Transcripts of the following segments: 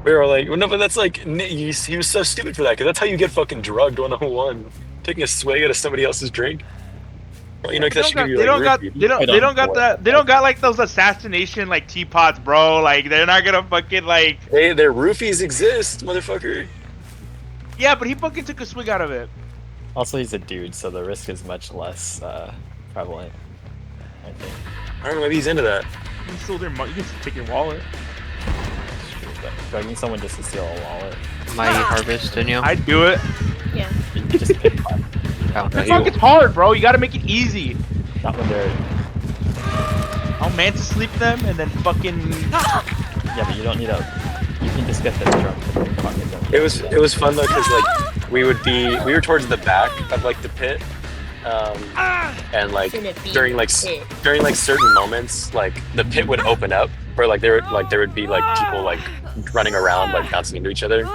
We were like, well, no, but that's like he was so stupid for that because that's how you get fucking drugged 101, taking a swig out of somebody else's drink. Well, you Yeah, know, but 'cause that should give you like roofied. they don't got like those assassination like teapots, bro. Like they're not gonna fucking like. Hey, their roofies exist, motherfucker. Yeah, but he fucking took a swig out of it. Also, he's a dude, so the risk is much less prevalent, I think. I don't know, maybe he's into that. You can steal their money. You can take your wallet. It's true, but drugging someone just to steal a wallet, Mighty Harvest, Daniel. I'd do it. Yeah. you just pick one. Oh, The fuck, it's hard, bro. You gotta make it easy. Not when they're. I'll mantis sleep them and then fucking. Yeah, but you don't need a. You can just get them drunk and then pocket them. It was fun though because like we were towards the back of like the pit, and like during like certain moments like the pit would open up or like there would be like people like running around like bouncing into each other, and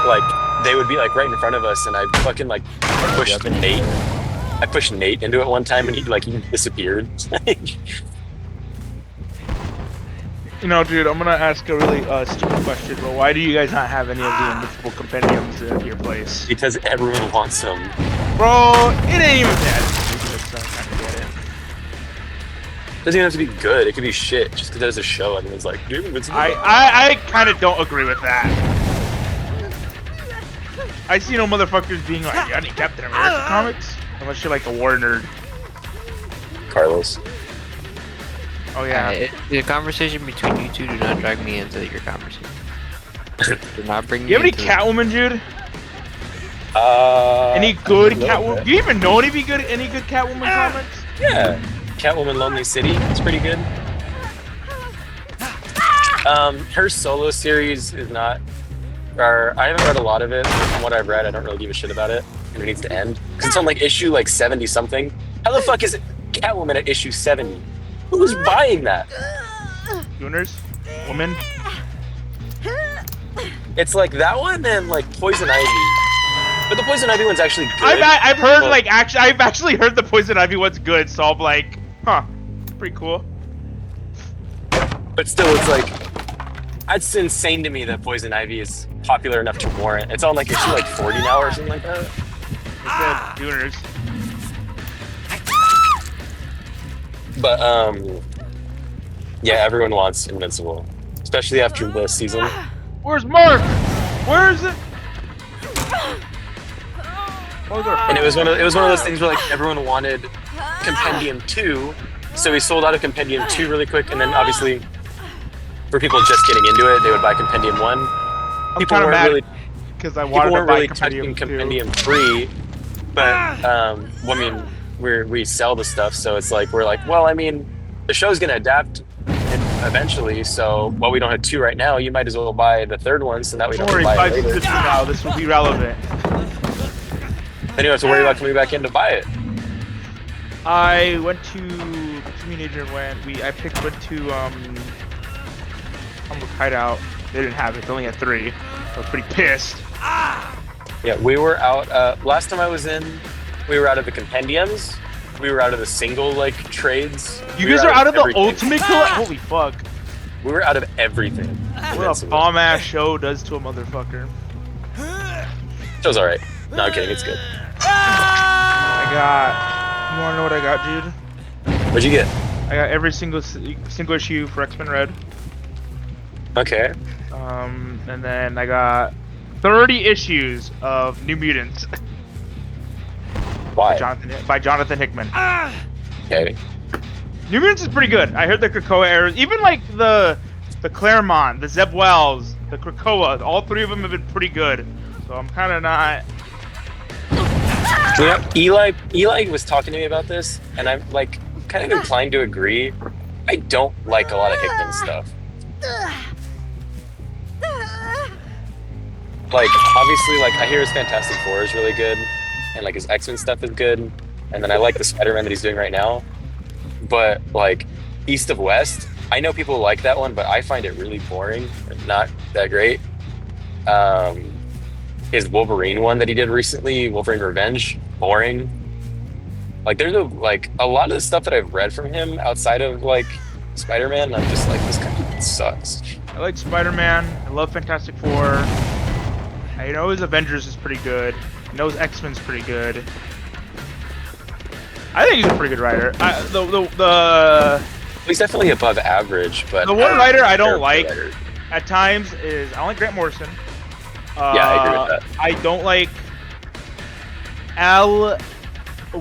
like they would be like right in front of us and I fucking like pushed Nate. I pushed Nate into it one time and he disappeared. You know, dude, I'm gonna ask a really stupid question, but why do you guys not have any of the invincible compendiums at your place? Because everyone wants them. Bro, it ain't even that ridiculous. I kind of get it. Doesn't even have to be good. It could be shit. Just because there's a show and it's like, dude, it's I kind of don't agree with that. I see no motherfuckers being like, yeah, I need Captain America comics. Unless you're like a war nerd. Carlos. Oh yeah. The conversation between you two do not drag me into your conversation. Do not bring me You have any into Catwoman, Jude? Any I good don't know Catwoman? that. Do you even know any good Catwoman comics? Yeah. Catwoman Lonely City. It's pretty good. Her solo series is not. Or I haven't read a lot of it. From what I've read, I don't really give a shit about it. And it needs to end. Because it's on like issue like 70 something. How the fuck is it Catwoman at issue 70? Who's buying that? Gooners? Woman? It's like that one and like Poison Ivy. But the Poison Ivy one's actually good. I've heard but- I've actually heard the Poison Ivy one's good, so I'm like, huh, pretty cool. But still, it's like, it's insane to me that Poison Ivy is popular enough to warrant. It's on like issue like 40 now or something like that. It's good. Gooners. But yeah, everyone wants Invincible, especially after this season. Where's Mark? Where is it? And it was one of those things where like everyone wanted Compendium 2, so we sold out of Compendium 2 really quick, and then obviously for people just getting into it, they would buy Compendium 1. I'm People kind of weren't mad really because I people wanted to weren't buy really touching Compendium 2. Compendium 3, but well, I mean, we sell the stuff, so it's like we're like, well, I mean, the show's gonna adapt eventually, so while we don't have 2 right now, you might as well buy the 3rd one, so that we Don't don't worry, have to buy 5 it later. seasons from now, this will be relevant. Then you don't have to worry about coming back in to buy it. I went to teenager went went to Hideout. They didn't have it. They only had 3. I was pretty pissed. Yeah, we were out. Last time I was in, we were out of the compendiums. We were out of the single like trades. You We guys were are out of the everything. ultimate kill. Holy fuck! We were out of everything. What a Invincible. bomb ass show does to a motherfucker. Show's alright. No, I'm kidding. It's good. I got. You wanna know what I got, Jude? What'd you get? I got every single issue for X-Men Red. Okay. And then I got 30 issues of New Mutants Why? by Jonathan Hickman. Okay. New Mutants is pretty good. I heard the Krakoa errors, even like the Claremont, the Zeb Wells, the Krakoa, all 3 of them have been pretty good. So I'm kind of not. You know, Eli was talking to me about this, and I'm like kind of inclined to agree. I don't like a lot of Hickman stuff. Like, obviously, like I hear his Fantastic Four is really good, and like his X-Men stuff is good, and then I like the Spider-Man that he's doing right now. But like East of West, I know people like that one, but I find it really boring, not that great. His Wolverine one that he did recently, Wolverine Revenge, boring. Like there's a lot of the stuff that I've read from him outside of like Spider-Man, I'm just like, this guy sucks. I like Spider-Man. I love Fantastic Four. I know his Avengers is pretty good. I know his X-Men's pretty good. I think he's a pretty good writer. He's definitely above average, but The one writer I don't terrible like writer. at times is I don't like Grant Morrison. Yeah, I agree with that. I don't like Al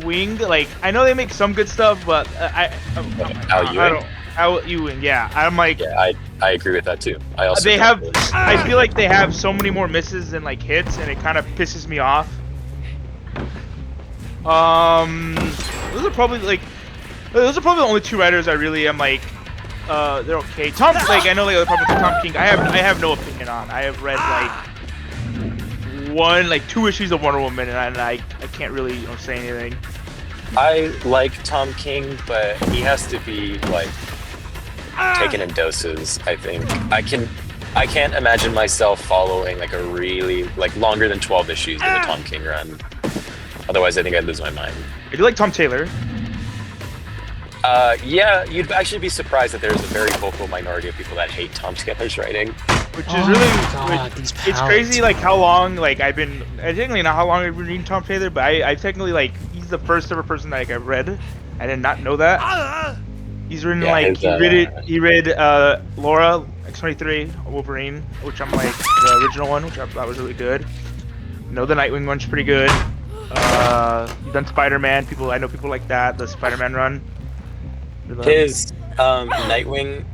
Wing. Like I know they make some good stuff, but Al Ewing? Al Ewing, yeah. I'm like Yeah, I agree with that too. I also they don't have. really- I feel like they have so many more misses than like hits, and it kind of pisses me off. Those are probably the only two writers I really am like. They're okay. Tom, like I know like probably Tom King. I have no opinion on. I have read like 2 issues of Wonder Woman, and I can't really say anything. I like Tom King, but he has to be like taken in doses. I think I can't imagine myself following like a really like longer than 12 issues of a Tom King run. Otherwise, I think I'd lose my mind. I do like Tom Taylor. Yeah, you'd actually be surprised that there's a very vocal minority of people that hate Tom Taylor's writing. Which is it's crazy like how long like I technically not how long I've been reading Tom Taylor, but I technically like he's the first ever person that I've read. I did not know that. He's written he read Laura X-23 Wolverine, which I'm like the original one, which I thought was really good. The Nightwing one's pretty good. He's done Spider-Man. I know people like that. The Spider-Man run. His Nightwing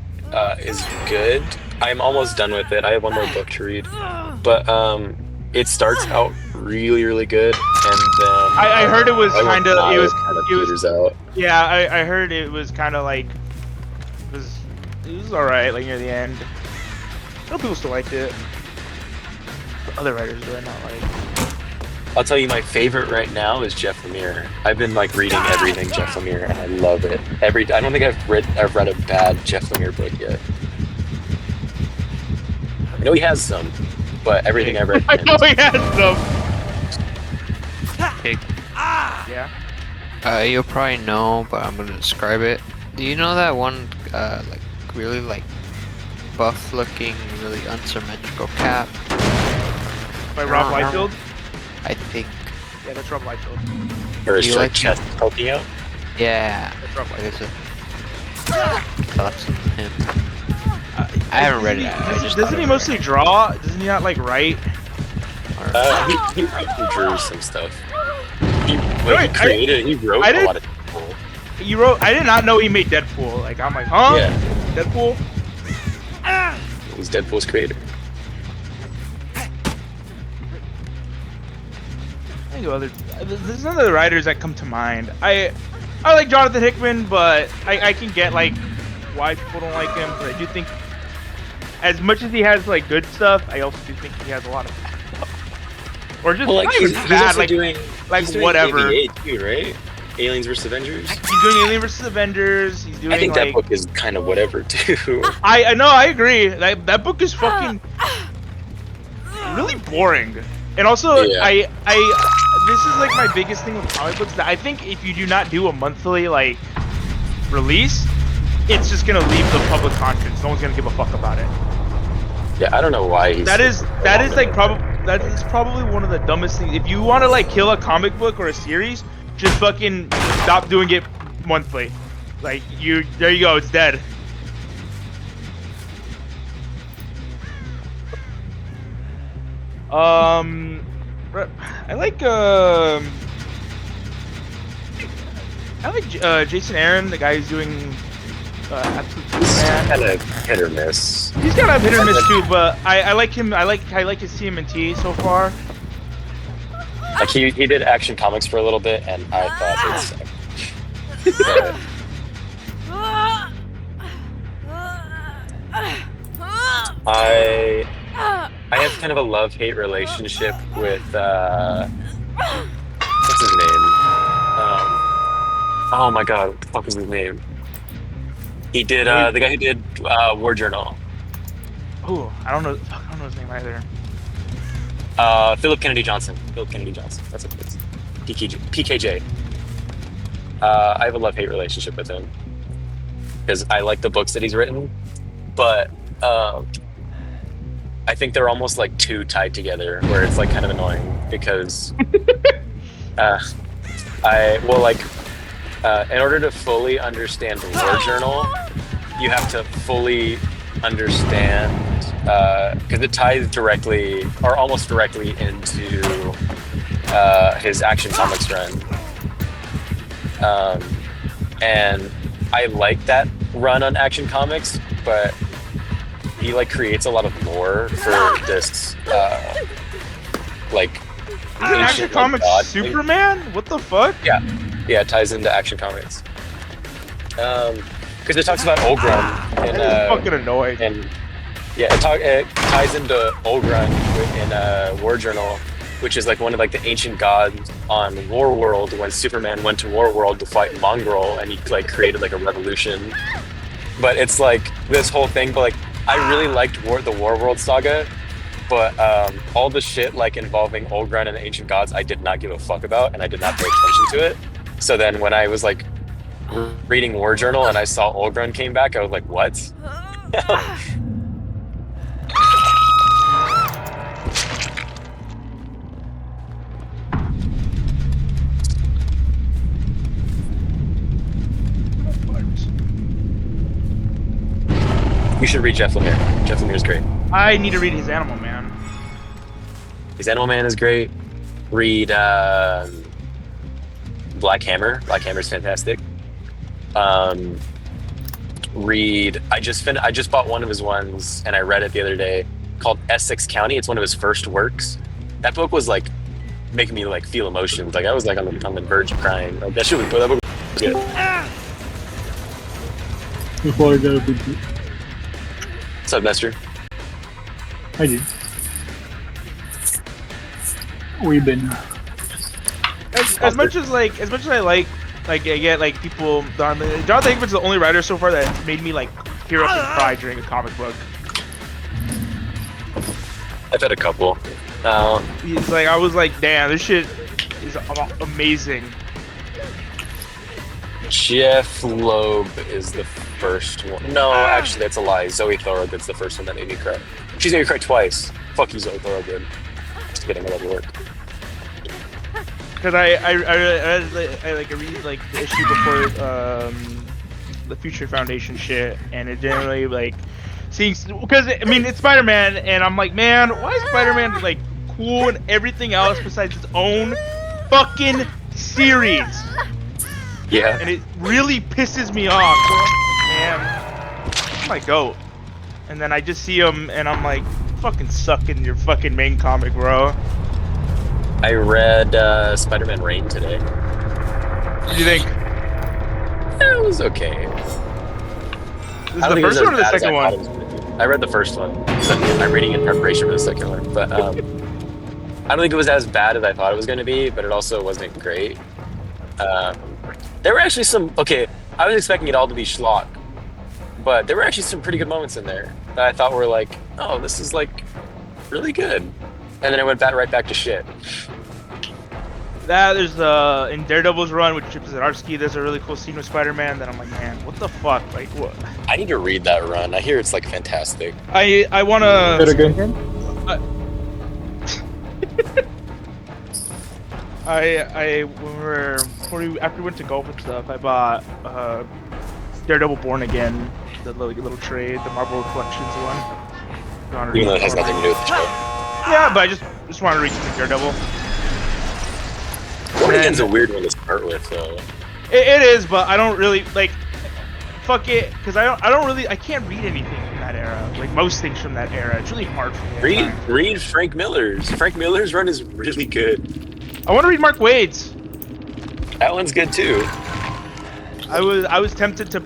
is good. I'm almost done with it. I have one more book to read, but it starts out really, really good, and then I heard it was kind of peters out. Yeah, I heard it was kind of like it was all right like near the end. I know people still liked it. But other writers do I not like. I'll tell you, my favorite right now is Jeff Lemire. I've been like reading everything Jeff Lemire, and I love it. I don't think I've read a bad Jeff Lemire book yet. I know he has some, but everything I've read. I know he has some. Okay. Yeah. You'll probably know, but I'm gonna describe it. Do you know that one, like really like buff-looking, really unsymmetrical cap? By Rob Liefeld. I think. Yeah, that's Rob Liefeld. Or his You like like chest poking out. Yeah. That's Rob I Liefeld. guess thoughts on him. I haven't read it. I just Doesn't he mostly draw? Doesn't he not like write? He drew some stuff. He wrote a lot of Deadpool. I did not know he made Deadpool. Like I'm like, huh? Yeah. Deadpool. He's Deadpool's creator. I think there's none of the writers that come to mind. I like Jonathan Hickman, but I can get like why people don't like him. But I do think, as much as he has like good stuff, I also do think he has a lot of bad stuff. Or just Well, like he's bad, also like doing whatever. AVA too, right? Aliens vs Avengers. He's doing Alien vs Avengers. He's doing. I think like, that book is kind of whatever too. I know. I agree. That book is fucking really boring. And also, Yeah. this is like my biggest thing with comic books, that I think if you do not do a monthly like release, it's just gonna leave the public conscience. No one's gonna give a fuck about it. Yeah, I don't know why he's. That is probably one of the dumbest things. If you want to like kill a comic book or a series, just fucking stop doing it monthly. Like there you go, it's dead. I like Jason Aaron, the guy who's doing Absolute Man. kind of hit or miss. He's kind of hit or miss too, but I like him. I like his TMNT so far. Like he did Action Comics for a little bit, and I thought it sucked. I have kind of a love-hate relationship with what's his name? Oh my god, what the fuck is his name? He did the guy who did War Journal. Oh, I don't know his name either. Philip Kennedy Johnson. That's what it is. PKJ. I have a love-hate relationship with him. because I like the books that he's written, but I think they're almost like too tied together, where it's like kind of annoying because in order to fully understand the War Journal, you have to fully understand because it ties directly or almost directly into his Action Comics run, and I like that run on Action Comics, but he like creates a lot of lore for this like Action Comics Superman? What the fuck? Yeah, it ties into Action Comics. Because it talks about Olgrun in fucking annoying. And yeah, it ties into Olgrun in War Journal, which is like one of like the ancient gods on Warworld when Superman went to Warworld to fight Mongrel, and he like created like a revolution. But it's like this whole thing, but like I really liked the Warworld saga, but all the shit like involving Olgrun and the ancient gods, I did not give a fuck about, and I did not pay attention to it. So then when I was like reading War Journal and I saw Olgrun came back, I was like, what? You should read Jeff Lemire. Jeff Lemire is great. I need to read his Animal Man. His Animal Man is great. Read Black Hammer. Black Hammer is fantastic. Read. I just bought one of his ones, and I read it the other day, called Essex County. It's one of his first works. That book was like making me like feel emotions. Like I was like on the verge of crying. Like that book was good. Before I got a big. What's up, Nestor? I did. We've been. As much as I like I get like people. Jonathan Hickman's the only writer so far that made me like tear up and cry during a comic book. I've had a couple. He's like, I was like, damn, this shit is amazing. Jeff Loeb is the first one. No, actually, that's a lie. Zoe Thorogood's the first one that made me cry. She's made me cry twice. Fuck you, Zoe Thorogood. Just kidding, I love your work. Because I read like the issue before the Future Foundation shit, and it generally like seeing, because I mean it's Spider-Man, and I'm like, man, why is Spider-Man like cool and everything else besides its own fucking series? Yeah. And it really pisses me off, man. I'm like, goat. And then I just see him, and I'm like, fucking suck in your fucking main comic, bro. I read Spider-Man Reign today. What do you think? It was okay. This is the first one or the second one? I read the first one. I'm reading in preparation for the second one. But I don't think it was as bad as I thought it was going to be, but it also wasn't great. There were actually some... Okay, I was expecting it all to be schlock, but there were actually some pretty good moments in there that I thought were like, oh, this is like really good. And then it went right back to shit. There's in Daredevil's run with Chip Zdarsky, there's a really cool scene with Spider-Man that I'm like, man, what the fuck? Like, what? I need to read that run. I hear it's like fantastic. I wanna... Say it again? After we went to golf and stuff, I bought Daredevil Born Again, the little trade, the Marvel Collections one. Even though it has nothing to do with the show. Yeah, but I just wanted to read some Daredevil. Born Again's a weird one to start with, though. It is, but I don't really like. Fuck it, because I can't read anything from that era. Like most things from that era, it's really hard for me. Read Frank Miller's. Frank Miller's run is really good. I want to read Mark Waid's. That one's good too. I was tempted to